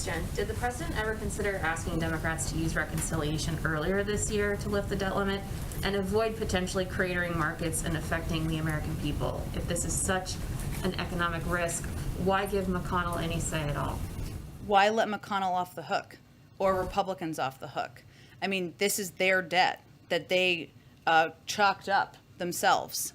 question. Did the president ever consider asking Democrats to use reconciliation earlier this year to lift the debt limit and avoid potentially cratering markets and affecting the American people? If this is such an economic risk, why give McConnell any say at all? Why let McConnell off the hook or Republicans off the hook? I mean, this is their debt that they chalked up themselves.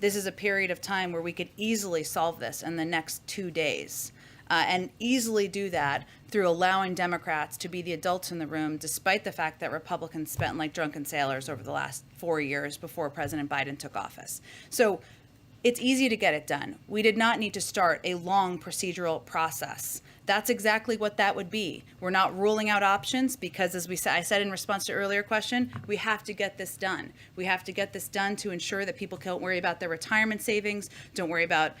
This is a period of time where we could easily solve this in the next 2 days. And easily do that through allowing Democrats to be the adults in the room, despite the fact that Republicans spent like drunken sailors over the last 4 years before President Biden took office. So it's easy to get it done. We did not need to start a long procedural process. That's exactly what that would be. We're not ruling out options because, as I said in response to earlier question, we have to get this done. We have to get this done to ensure that people can't worry about their retirement savings, don't worry about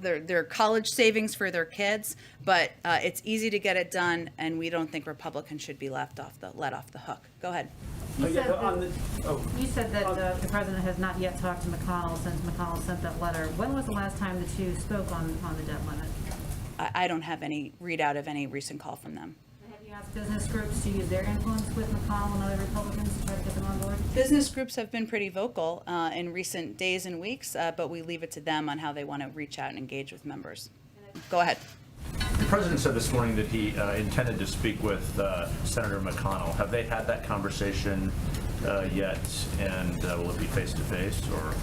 their college savings for their kids. But it's easy to get it done, and we don't think Republicans should be let off the hook. Go ahead. You said that the president has not yet talked to McConnell since McConnell sent that letter. When was the last time the two spoke on the debt limit? I don't have any readout of any recent call from them. Have you asked business groups to use their influence with McConnell and other Republicans to try to get them on board? Business groups have been pretty vocal in recent days and weeks, but we leave it to them on how they want to reach out and engage with members. Go ahead. The president said this morning that he intended to speak with Senator McConnell. Have they had that conversation yet, and will it be face-to-face, or?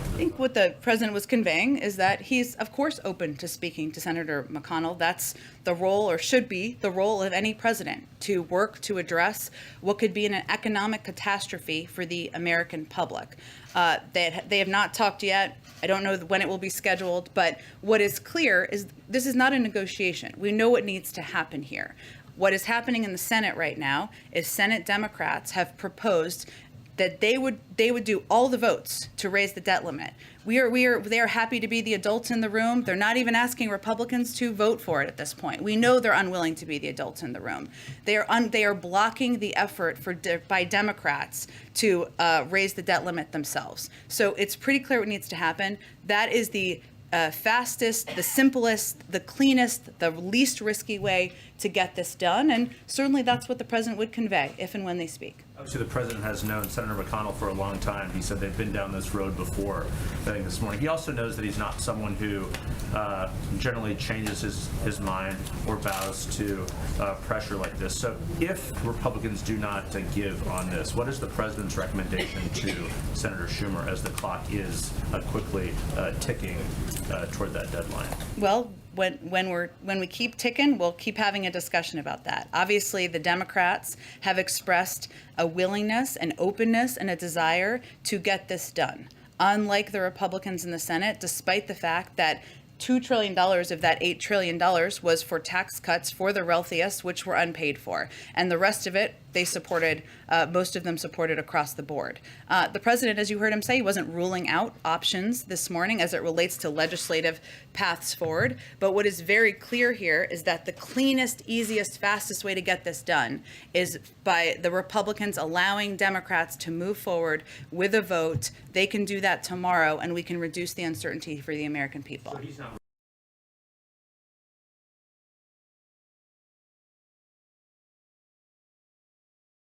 I think what the president was conveying is that he's, of course, open to speaking to Senator McConnell. That's the role, or should be the role, of any president, to work to address what could be an economic catastrophe for the American public. They have not talked yet. I don't know when it will be scheduled, but what is clear is this is not a negotiation. We know what needs to happen here. What is happening in the Senate right now is Senate Democrats have proposed that they would do all the votes to raise the debt limit. They are happy to be the adults in the room. They're not even asking Republicans to vote for it at this point. We know they're unwilling to be the adults in the room. They are blocking the effort by Democrats to raise the debt limit themselves. So it's pretty clear what needs to happen. That is the fastest, the simplest, the cleanest, the least risky way to get this done. And certainly that's what the president would convey if and when they speak. Obviously, the president has known Senator McConnell for a long time. He said they've been down this road before, I think, this morning. He also knows that he's not someone who generally changes his mind or bows to pressure like this. So if Republicans do not give on this, what is the president's recommendation to Senator Schumer as the clock is quickly ticking toward that deadline? Well, when we keep ticking, we'll keep having a discussion about that. Obviously, the Democrats have expressed a willingness, an openness, and a desire to get this done. Unlike the Republicans in the Senate, despite the fact that $2 trillion of that $8 trillion was for tax cuts for the wealthiest, which were unpaid for. And the rest of it, they supported, most of them supported across the board. The president, as you heard him say, wasn't ruling out options this morning as it relates to legislative paths forward. But what is very clear here is that the cleanest, easiest, fastest way to get this done is by the Republicans allowing Democrats to move forward with a vote. They can do that tomorrow, and we can reduce the uncertainty for the American people. So he's not